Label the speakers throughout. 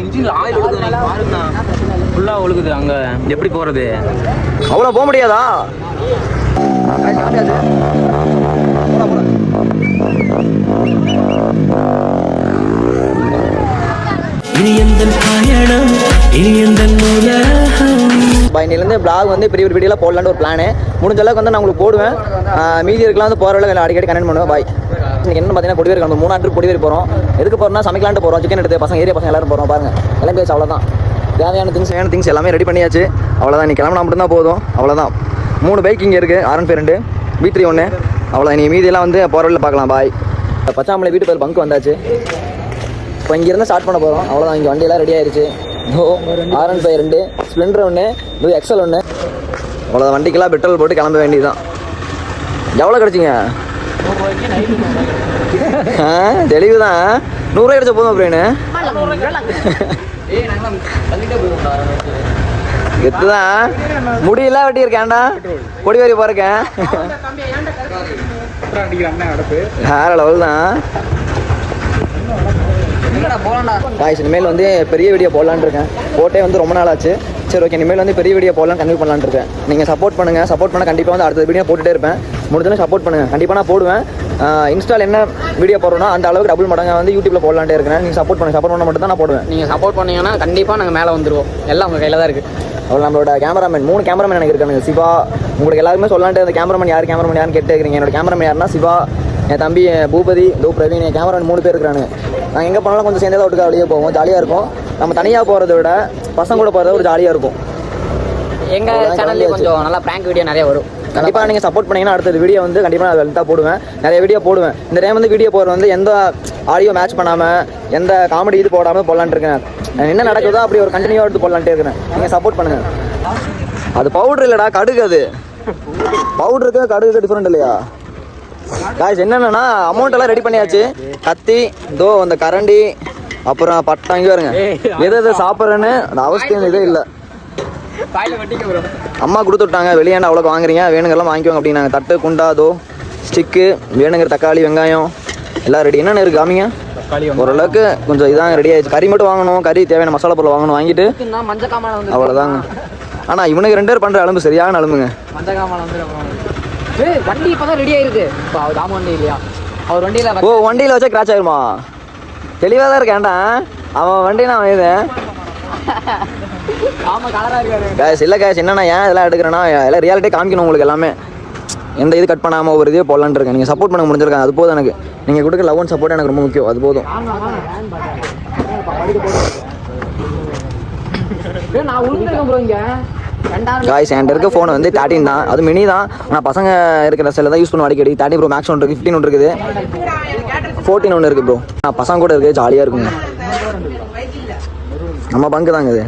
Speaker 1: இன்ஜின்ல oil ஒழுகுது பாருங்கண்ணா, ஃபுல்லாக ஒழுகுது. அங்கே எப்படி போகிறது?
Speaker 2: அவ்வளோ போக முடியாதா? இன்னிலேருந்து பிளாக் வந்து பெரிய பெரிய வீடியோலாம் போடலான்னு ஒரு பிளானு. முடிஞ்ச அளவுக்கு வந்து நான் உங்களுக்கு போடுவேன். மீதி இருக்கலாம் வந்து போகிற அளவுக்கு அடிக்கடி கனெக்ட் பண்ணுவேன். பாய். இன்னைக்கு என்ன பார்த்தீங்கன்னா கொடிவேரி கிளம்பும். 3 நாள் கொடிவேரி போகிறோம். எதுக்கு போகிறோம்னா சமைக்கலான்ட்டு போகிறோம். சிக்கன் எடுத்து பசங்க ஏரியா பசங்க எல்லாரும் போகிறோம். பாருங்கள் கிளம்பியாச்சு. அவ்வளோதான். தேவையான திங்ஸ் எல்லாமே ரெடி பண்ணியாச்சு. அவ்வளோதான். நீ கிளம்பினா மட்டும்தான் போதும். அவ்வளோதான். 3 பைக் இங்கே இருக்குது. R12 2, V3 1. அவ்வளோதான். நீ மீதியெல்லாம் வந்து போகிற வழியில் பார்க்கலாம். பாய். பச்சாமலை வீட்டு பேர் பங்கு வந்தாச்சு. இப்போ இங்கேருந்து ஸ்டார்ட் பண்ண போகிறோம். அவ்வளோதான். இங்கே வண்டியெல்லாம் ரெடி ஆயிடுச்சு. R15 2, Splendor 1, XL 1. அவ்வளோதான். வண்டிக்கெல்லாம் பெட்ரோல் போட்டு கிளம்ப வேண்டியதுதான். எவ்வளோ கிடச்சிங்க? தெளிவு தான். 100 ரூபாய் கிடச்ச போதும் அப்படின்னு எத்துதான் முடியல வெட்டி இருக்கேன்டா. கொடிவேரி போறேன். வேற லெவல் தான். காய்ஸ் இனிமேல் வந்து பெரிய வீடியோ போடலான்னு இருக்கேன். போட்டே வந்து ரொம்ப நாள் ஆச்சு. சரி ஓகே, இனிமேல் வந்து பெரிய வீடியோ போடலாம் கன்டினியூ பண்ணலான்னு இருக்கேன். நீங்கள் சப்போர்ட் பண்ணுங்கள். சப்போர்ட் பண்ண கண்டிப்பாக வந்து அடுத்த வீடியோ போட்டுகிட்டே இருப்பேன். முடிஞ்சளவு சப்போர்ட் பண்ணுங்கள். கண்டிப்பாக நான் போடுவேன். இன்ஸ்டால் என்ன வீடியோ போடுறோன்னா அந்த அளவுக்கு டபுள் மடங்காக வந்து யூடியூப்ல போடலான்ட்டே இருக்கேன். நீங்கள் சப்போர்ட் பண்ணுங்கள். சப்போர்ட் பண்ண மட்டும் தான் நான் போடுவேன்.
Speaker 1: நீங்கள் சப்போர்ட் பண்ணீங்கன்னா கண்டிப்பாக நாங்கள் மேலே வந்துடுவோம். எல்லாம் உங்கள் கையில் தான் இருக்குது.
Speaker 2: அவ்வளோ நம்மளோட கேமராமேன் 3 கேமராமேன் எனக்கு இருக்காங்க. சிவா, உங்களுக்கு எல்லாருமே சொல்லான்ட்டு அந்த கேமராமேன் யாருன்னு கேட்டு இருக்கிறீங்க. என்னோட கேமராமேன் யாருன்னா சிவா, என் தம்பி பூபதி, பிரவீன், என் கேமராமேன் 3 பேர் இருக்கிறாங்க. நாங்கள் எங்கே போனாலும் கொஞ்சம் சேர்ந்ததாக விட்டுக்கா வெளியே போவோம். ஜாலியாக இருக்கும். நம்ம தனியாக போகிறத விட பசங்க கூட போகிறத ஒரு ஜாலியாக இருக்கும்.
Speaker 1: எங்கள் சேனல்லே கொஞ்சம் நல்லா ப்ராங்க் வீடியோ நிறைய வரும்.
Speaker 2: கண்டிப்பாக நீங்கள் சப்போர்ட் பண்ணிங்கன்னா அடுத்த வீடியோ வந்து கண்டிப்பாக நான் வெல்த்தாக போடுவேன். நிறைய வீடியோ போடுவேன். இந்த டைம் வந்து வீடியோ போடுறது வந்து எந்த ஆடியோ மேட்ச் பண்ணாமல் எந்த காமெடி இது போடாமல் போடலான்ட்டு இருக்கேன். என்ன நடக்குதோ அப்படி ஒரு கண்டினியூவாக எடுத்து போடலான்ட்டே இருக்கிறேன். நீங்கள் சப்போர்ட் பண்ணுங்கள். அது பவுட்ரு இல்லைடா, கடுகு. அது பவுட்ருக்கு கடுகு டிஃப்ரெண்ட் இல்லையா? காய்ஸ் என்னென்னா அமௌண்ட் எல்லாம் ரெடி பண்ணியாச்சு. கத்தி தோ அந்த கரண்டி அப்புறம் பட்டம் இங்கே வருங்க. எது சாப்பிட்றேன்னு அந்த அவசியம் இதே இல்லை. அம்மா கொடுத்து விட்டாங்க. வெளியாண்டா அவ்வளோக்கு வாங்குறீங்க, வேணுங்கெல்லாம் வாங்கிக்குவாங்க அப்படின்னாங்க. தட்டு, குண்டா, தோ ஸ்டிக்கு, வேணுங்கிற தக்காளி, வெங்காயம் எல்லாம் ரெடி. என்னென்ன இருக்குது காமிங்க. ஓரளவுக்கு கொஞ்சம் இதாங்க ரெடி ஆயிடுச்சு. கறி மட்டும் வாங்கணும். கறி தேவையான மசாலா பொருள் வாங்கணும். வாங்கிட்டு அவ்வளோதாங்க. ஆனால் இவனுக்கு 2 பேர் பண்ணுற அலும்பு சரியான அலும்புங்க.
Speaker 1: வண்டி இப்பதான் ரெடி ஆயிருக்கு. வண்டி இல்லையா? அவர் வண்டியில
Speaker 2: வண்டியில் வச்சா கிராச் ஆயிருமா? தெளிவாக தான் இருக்கேன்டா. அவன் வண்டி நான் இது கேஷ் இல்லை. கேஷ் என்னன்னா ஏன் இதெல்லாம் எடுக்கிறேன்னா எல்லாம் ரியாலிட்டி காமிக்கணும் உங்களுக்கு. எல்லாமே எந்த இது கட் பண்ணாமல் ஒரு இதே போடலான்னு இருக்கேன். நீங்கள் சப்போர்ட் பண்ண முடிஞ்சிருக்காங்க. அது போதும் எனக்கு. நீங்கள் கொடுக்க லவ் அண்ட் சப்போர்ட் எனக்கு ரொம்ப முக்கியம். அது போதும். காய்ஸ் என்கிட்ட இருக்க ஃபோன் வந்து 13 தான். அது மினி தான். ஆனால் பசங்க இருக்கிற செல்ல தான் யூஸ் பண்ணுவோம் அடிக்கடி. 13 ப்ரோ மேக்ஸ் 1 இருக்குது, 15 1 இருக்குது, 14 1 இருக்குது ப்ரோ. பசங்க கூட இருக்குது. ஜாலியாக இருக்குங்க. நம்ம பங்கு தாங்க இது.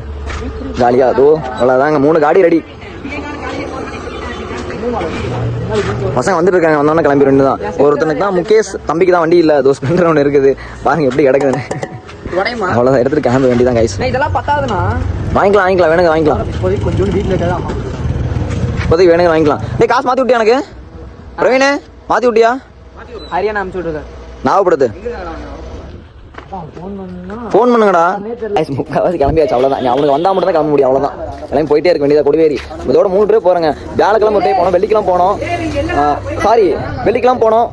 Speaker 2: ஜாலியாக அதோ அவ்வளோதாங்க. 3 காடி ரெடி. பசங்க வந்துட்டு இருக்காங்க. வந்தோன்னே கிளம்பி 2 தான். ஒருத்தனுக்கு தான் முகேஷ் தம்பிக்கு தான் வண்டி இல்லை. அதோ ஸ்பெண்டர் 1 இருக்குது. பாருங்க எப்படி கிடக்குதுன்னு. அவ்வளோதான். எடுத்துட்டு கிளம்ப வேண்டியதான் கைஸ்.
Speaker 1: இதெல்லாம் பத்தாதுண்ணா.
Speaker 2: வாங்கிக்கலாம் வேணுங்க வாங்கிக்கலாம். இப்போதைக்கு வேணுங்க வாங்கிக்கலாம். டேய் காசு மாற்றி விட்டியா எனக்கு? பிரவீனே மாற்றி விட்டியா?
Speaker 1: ஹரியானா அனுப்பிச்சு விட்டுருக்க.
Speaker 2: ஞாபகப்படுத்து. ஃபோன் பண்ணுங்கடா. முக்கால்வாசி கிளம்பியாச்சு. அவ்வளோதான். நீ அவனுக்கு வந்தால் மட்டும் தான் கிளம்ப முடியும். அவ்வளோதான். கிளம்பி போயிட்டே இருக்க வேண்டியதா. கொடிவேரி இதோட 3 ட்ரிப் போகிறேங்க. வியாழக்கிழமை ஒரு போனோம், வெள்ளிக்கிழமை போனோம். வெள்ளிக்கிழமை போனோம்,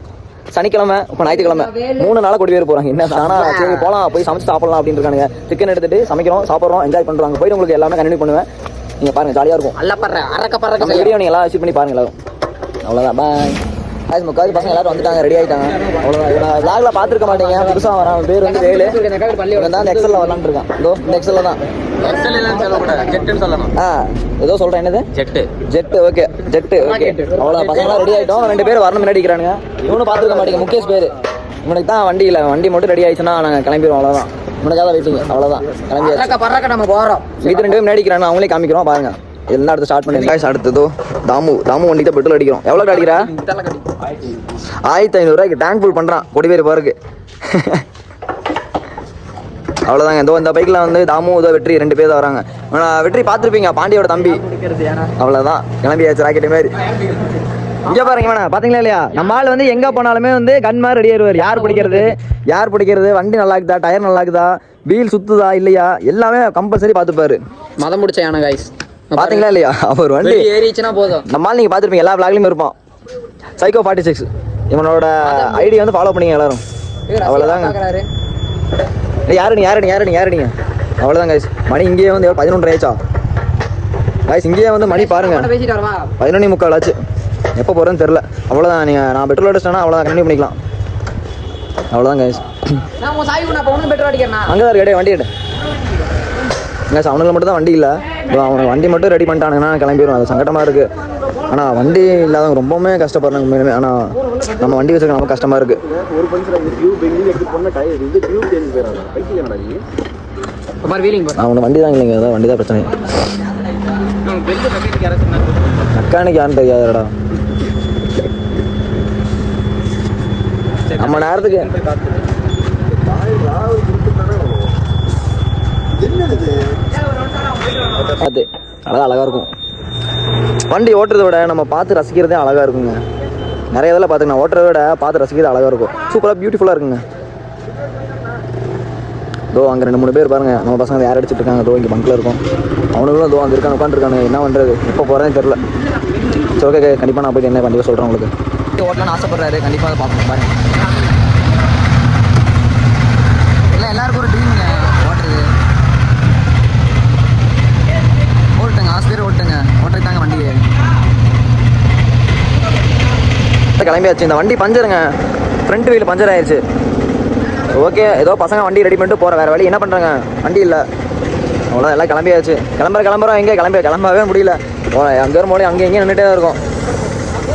Speaker 2: சனிக்கிழமை, இப்போ ஞாயிற்றுக்கிழமை 3 நாளாக கொடிவேரி போகிறாங்க. என்ன ஆனால் சரி போகலாம், போய் சமைச்சு சாப்பிடலாம் அப்படின்னு இருக்கானுங்க. சிக்கன் எடுத்துட்டு சமைக்கிறோம், சாப்பிட்றோம், என்ஜாய் பண்ணுறாங்க. போயிட்டு உங்களுக்கு எல்லாமே கண்டினியூ பண்ணுவேன். நீங்கள் பாருங்கள் ஜாலியாக இருக்கும்.
Speaker 1: அரக்க
Speaker 2: வீடியோ நீங்கள் எல்லாம் விசிட் பண்ணி பாருங்கள் எல்லாரும். அவ்வளோதான். பாய். அது முக்காது பசங்க எல்லாரும் வந்துட்டாங்க, ரெடி ஆகிட்டாங்க. அவ்வளோதான். விளாக்ல பார்த்துருக்க மாட்டீங்க. புதுசாக வரான். பேர் வந்து வேலு. தான் அந்த எக்ஸலில் வரலான்னு இருக்கான். இதோ இந்த எக்ஸலில் தான். ஏதோ சொல்கிறேன். என்னது? ஜெட்டு. Okay jet. ஓகே அவ்வளோ. பசங்களாம் ரெடி ஆகிட்டோம். 2 பேர் வரணும் முன்னாடி இருக்கிறானுங்க. இவனு பார்த்துருக்க மாட்டீங்க. முகேஷ் பேர். இவனுக்கு தான் வண்டி இல்லை. வண்டி மட்டும் ரெடி ஆயிடுச்சுன்னா நாங்கள் கிளம்பிடுவோம். அவ்வளோதான். உனக்காக வெயிட்டிங்க. அவ்வளோதான். கிளம்பி
Speaker 1: நம்ம போகிறோம்.
Speaker 2: இது 2 பேர் முன்னாடி இருக்கிறாங்க. அவங்களே காமிக்கிறோம் பாருங்க. எல்லாம் அடுத்து ஸ்டார்ட் பண்ணி அடுத்ததோ தாமு வண்டி தான் பெட்ரோல் அடிக்கிறோம். எவ்வளோ அடிக்கிறா? 1500 ரூபாய்க்கு டேங்க் ஃபுல் பண்ணுறான் கொடிவேரி பாருக்கு. அவ்வளோதாங்க. இந்த பைக்கில் வந்து தாமு வெற்றி 2 பேர் தான் வராங்க. வெற்றி பார்த்துருப்பீங்க, பாண்டியோட தம்பி. அவ்வளோதான். கிளம்பியாச்சு ராக்கெட் மாதிரி. இங்கே பாருங்க வேணா பார்த்தீங்களா இல்லையா நம்ம ஆள் வந்து எங்கே போனாலுமே வந்து கன் மாதிரி ரெடி ஆயிடுவார். யார் பிடிக்கிறது வண்டி நல்லா இருக்குதா, டயர் நல்லா இருக்குதா, வீல் சுத்துதா இல்லையா எல்லாமே கம்பல்சரி பார்த்துப்பாரு.
Speaker 3: மதம் முடிச்ச யானை காய்ஸ்
Speaker 2: பார்த்தீங்களா இல்லையா அவர் வண்டி
Speaker 3: ஏறிச்சுன்னா போதும்.
Speaker 2: நம்ம ஆள் நீங்கள் பார்த்துருப்பீங்க எல்லா விளாக்லையும் இருப்பான். சைக்கோ 46 இவனோட ஐடி வந்து ஃபாலோ பண்ணிங்க எல்லாரும். அவ்வளோதாங்க. யாருங்க அவ்வளோதான் கைஸ். மணி இங்கேயே வந்து 11 ஆயிடுச்சா கைஸ்? இங்கேயே வந்து மணி பாருங்க 11:45 ஆச்சு. எப்போ போகிறேன்னு தெரில. அவ்வளோதான். நான் பெட்ரோல் அடிச்சிட்டேன்னா அவ்வளோதான், கண்டினியூ பண்ணிக்கலாம். அவ்வளோதான் கைஸ். அங்கே தான் இருக்கு வண்டி எடு கைஸ். அவனுக்கு மட்டும் தான் வண்டி இல்லை. அவனுக்கு வண்டி மட்டும் ரெடி பண்ணிட்டானுங்கன்னா கிளம்பிடுவோம். அது சங்கடமாக இருக்குது. ஆனால் வண்டி இல்லாதவங்க ரொம்பவுமே கஷ்டப்படுறாங்க உண்மையுமே. ஆனால் நம்ம வண்டி வச்சுருக்க நமக்கு கஷ்டமாக இருக்குது. அவனுக்கு வண்டி தான் இல்லைங்க, அதான் வண்டி தான் பிரச்சனை. மெக்கானிக் யாருன்னு தெரியாதுடா. நம்ம நேரத்துக்கு அது அதான் அழகாக இருக்கும். வண்டி ஓட்டுறதை விட நம்ம பார்த்து ரசிக்கிறதே அழகாக இருக்குங்க. நிறைய இதெல்லாம் பார்த்துக்கணும். ஓட்டுறதை விட பார்த்து ரசிக்கிறது அழகாக இருக்கும். சூப்பராக பியூட்டிஃபுல்லாக இருக்குங்க. தோ அங்கே 2-3 பேர் பாருங்கள். நம்ம பசங்க யார் அடிச்சுட்டு இருக்காங்க. தோ இங்கே பங்கில் இருக்கும். அவனுங்களும் தோ அங்கே இருக்காங்க, உட்காந்துருக்காங்க. என்ன பண்ணுறது, எப்போ போகிறேன்னு தெரில. சரி ஓகே, கண்டிப்பாக நான் போய்ட்டு என்ன கண்டிப்பாக சொல்கிறேன் உங்களுக்கு. ஓட்டலான்னு ஆசைப்படுறாரு, கண்டிப்பாக அதை பார்க்கணும் பாருங்க. இல்லை எல்லாருக்கும் ஒரு ட்ரீமுங்க ஓட்டுறது. ஓட்டுங்க, ஆஸ்பத்திரி ஓட்டுங்க, ஓட்டுறது தாங்க வண்டியை. கிளம்பியாச்சு. இந்த வண்டி பஞ்சருங்க, ஃப்ரண்ட் வீல் பஞ்சர் ஆயிடுச்சு. ஓகே, ஏதோ பசங்க வண்டி ரெடி பண்ணிட்டு போகிற, வேறு வழி என்ன பண்ணுறாங்க, வண்டி இல்லை. அவ்வளோதான், எல்லாம் கிளம்பியாச்சு. கிளம்புறோம் எங்கே கிளம்பவே முடியல. அங்கே ஒரு மொழி அங்கே எங்கேயும் நின்றுட்டே தான் இருக்கும்.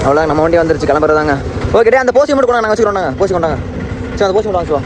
Speaker 2: அவ்வளோதான், நம்ம வண்டி வந்துருச்சு, கிளம்புறதாங்க. ஓகே, அந்த போசி மட்டும் கொண்டாங்க, நாங்கள் வச்சுக்கிறோம். போசி கொண்டாங்க. சரி, அந்த போசி கொண்டாங்க.